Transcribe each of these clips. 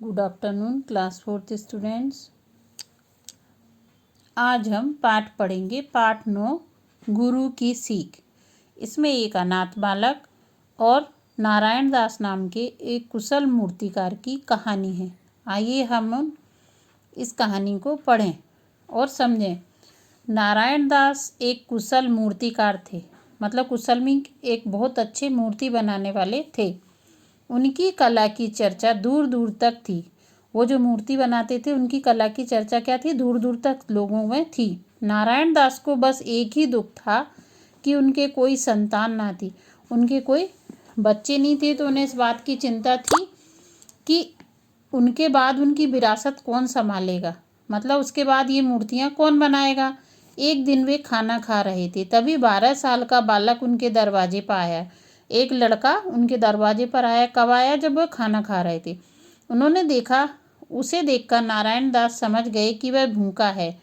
Good afternoon class 4th students. आज हम पाठ पढ़ेंगे पाठ 9 गुरु की सीख। इसमें एक अनाथ बालक और नारायण दास नाम के एक कुशल मूर्तिकार की कहानी है। आइए हम इस कहानी को पढ़ें और समझें। नारायण दास एक कुशल मूर्तिकार थे, मतलब कुशल में एक बहुत अच्छे मूर्ति बनाने वाले थे। उनकी कला की चर्चा दूर दूर तक थी। वो जो मूर्ति बनाते थे उनकी कला की चर्चा क्या थी, दूर दूर तक लोगों में थी। नारायण दास को बस एक ही दुख था कि उनके कोई संतान ना थी, उनके कोई बच्चे नहीं थे। तो उन्हें इस बात की चिंता थी कि उनके बाद उनकी विरासत कौन संभालेगा, मतलब उसके बाद ये मूर्तियाँ कौन बनाएगा। एक दिन वे खाना खा रहे थे, तभी 12 साल का बालक उनके दरवाजे पर आया। एक लड़का उनके दरवाजे पर आया। कब आया? जब वह खाना खा रहे थे। उन्होंने देखा, उसे देखकर नारायण दास समझ गए कि वह भूखा है।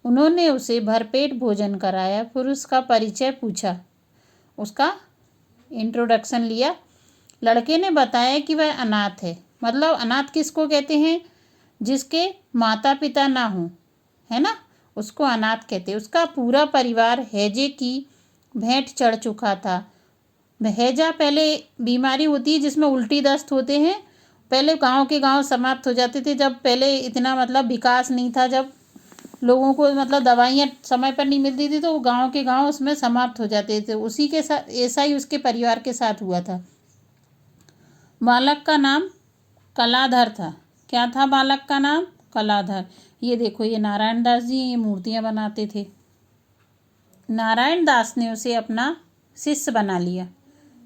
उन्होंने उसे भरपेट भोजन कराया, फिर उसका परिचय पूछा, उसका इंट्रोडक्शन लिया। लड़के ने बताया कि वह अनाथ है। मतलब अनाथ किसको कहते हैं? जिसके माता पिता ना हों, है ना, उसको अनाथ कहते हैं। उसका पूरा परिवार हैजे की भेंट चढ़ चुका था। हैजा पहले बीमारी होती है जिसमें उल्टी दस्त होते हैं। पहले गांव के गांव समाप्त हो जाते थे, जब पहले इतना मतलब विकास नहीं था, जब लोगों को मतलब दवाइयाँ समय पर नहीं मिलती थी, तो वो गांव के गांव उसमें समाप्त हो जाते थे। उसी के साथ ऐसा ही उसके परिवार के साथ हुआ था। बालक का नाम कलाधर था। क्या था बालक का नाम? कलाधर। ये देखो, ये नारायण दास जी ये मूर्तियाँ बनाते थे। नारायण दास ने उसे अपना शिष्य बना लिया,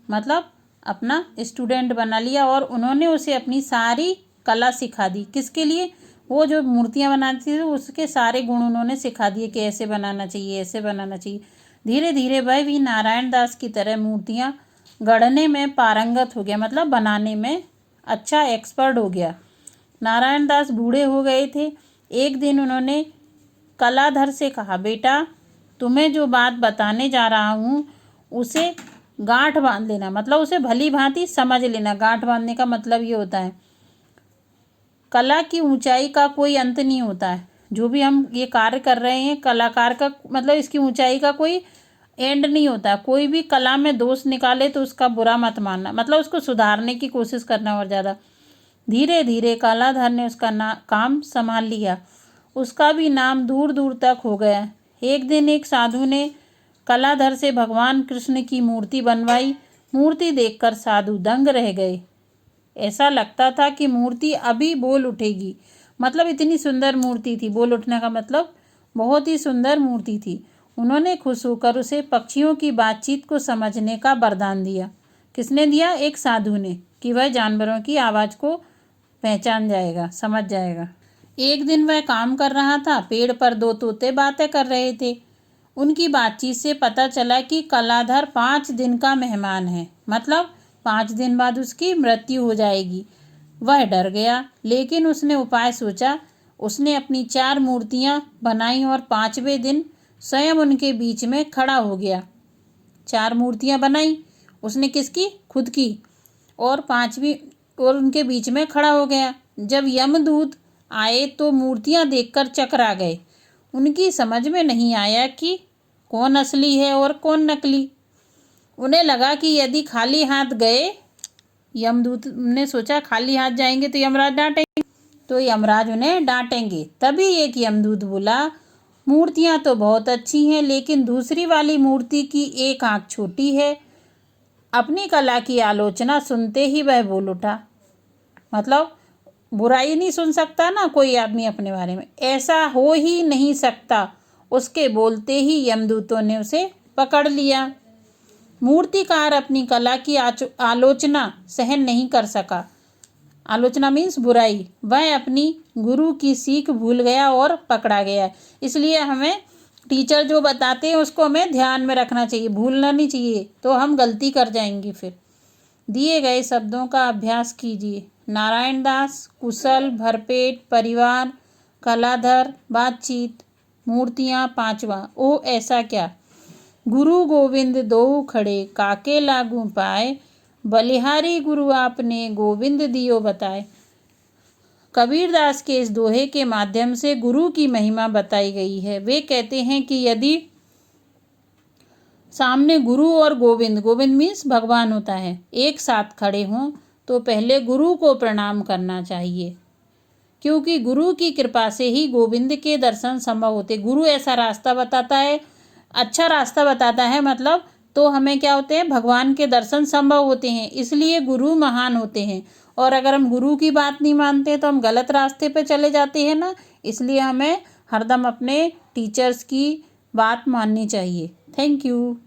मतलब अपना स्टूडेंट बना लिया, और उन्होंने उसे अपनी सारी कला सिखा दी। किसके लिए? वो जो मूर्तियाँ बनाती थी उसके सारे गुण उन्होंने सिखा दिए कि ऐसे बनाना चाहिए, ऐसे बनाना चाहिए। धीरे धीरे वह भी नारायण दास की तरह मूर्तियाँ गढ़ने में पारंगत हो गया, मतलब बनाने में अच्छा एक्सपर्ट हो गया। नारायण दास बूढ़े हो गए थे। एक दिन उन्होंने कलाधर से कहा, बेटा, तुम्हें जो बात बताने जा रहा हूँ उसे गांठ बांध लेना, मतलब उसे भली भांति समझ लेना। गांठ बांधने का मतलब ये होता है, कला की ऊंचाई का कोई अंत नहीं होता है। जो भी हम ये कार्य कर रहे हैं, कलाकार का मतलब इसकी ऊंचाई का कोई एंड नहीं होता। कोई भी कला में दोष निकाले तो उसका बुरा मत मानना, मतलब उसको सुधारने की कोशिश करना। और ज़्यादा धीरे धीरे कलाधर ने उसका काम संभाल लिया। उसका भी नाम दूर दूर तक हो गया। एक दिन एक साधु ने कलाधर से भगवान कृष्ण की मूर्ति बनवाई। मूर्ति देखकर साधु दंग रह गए। ऐसा लगता था कि मूर्ति अभी बोल उठेगी, मतलब इतनी सुंदर मूर्ति थी। बोल उठने का मतलब बहुत ही सुंदर मूर्ति थी। उन्होंने खुश होकर उसे पक्षियों की बातचीत को समझने का वरदान दिया। किसने दिया? एक साधु ने, कि वह जानवरों की आवाज़ को पहचान जाएगा, समझ जाएगा। एक दिन वह काम कर रहा था। पेड़ पर 2 तोते बातें कर रहे थे। उनकी बातचीत से पता चला कि कलाधर 5 दिन का मेहमान है, मतलब 5 दिन बाद उसकी मृत्यु हो जाएगी। वह डर गया, लेकिन उसने उपाय सोचा। उसने अपनी 4 मूर्तियां बनाई और 5वें दिन स्वयं उनके बीच में खड़ा हो गया। 4 मूर्तियां बनाई उसने, किसकी? खुद की। और 5वीं और उनके बीच में खड़ा हो गया। जब यमदूत आए तो मूर्तियां देखकर चकरा गए। उनकी समझ में नहीं आया कि कौन असली है और कौन नकली। उन्हें लगा कि यदि खाली हाथ गए, यमदूत ने सोचा खाली हाथ जाएंगे तो यमराज डांटेंगे, तो यमराज उन्हें डांटेंगे। तभी एक यमदूत बोला, मूर्तियां तो बहुत अच्छी हैं, लेकिन दूसरी वाली मूर्ति की एक आंख छोटी है। अपनी कला की आलोचना सुनते ही वह बोल उठा, मतलब बुराई नहीं सुन सकता ना कोई आदमी अपने बारे में, ऐसा हो ही नहीं सकता। उसके बोलते ही यमदूतों ने उसे पकड़ लिया। मूर्तिकार अपनी कला की आलोचना सहन नहीं कर सका। आलोचना मीन्स बुराई। वह अपनी गुरु की सीख भूल गया और पकड़ा गया। इसलिए हमें टीचर जो बताते हैं उसको हमें ध्यान में रखना चाहिए, भूलना नहीं चाहिए, तो हम गलती कर जाएंगे। फिर दिए गए शब्दों का अभ्यास कीजिए। नारायण दास, कुशल, भरपेट, परिवार, कलाधर, बातचीत, मूर्तियाँ, 5वां। ओ ऐसा क्या? गुरु गोविंद दो खड़े, काके लागू पाए, बलिहारी गुरु आपने गोविंद दियो बताए। कबीरदास के इस दोहे के माध्यम से गुरु की महिमा बताई गई है। वे कहते हैं कि यदि सामने गुरु और गोविंद, गोविंद मीन्स भगवान होता है, एक साथ खड़े हों तो पहले गुरु को प्रणाम करना चाहिए, क्योंकि गुरु की कृपा से ही गोविंद के दर्शन संभव होते। गुरु ऐसा रास्ता बताता है, अच्छा रास्ता बताता है, मतलब तो हमें क्या होते हैं, भगवान के दर्शन संभव होते हैं, इसलिए गुरु महान होते हैं। और अगर हम गुरु की बात नहीं मानते तो हम गलत रास्ते पे चले जाते हैं ना, इसलिए हमें हरदम अपने टीचर्स की बात माननी चाहिए। Thank you.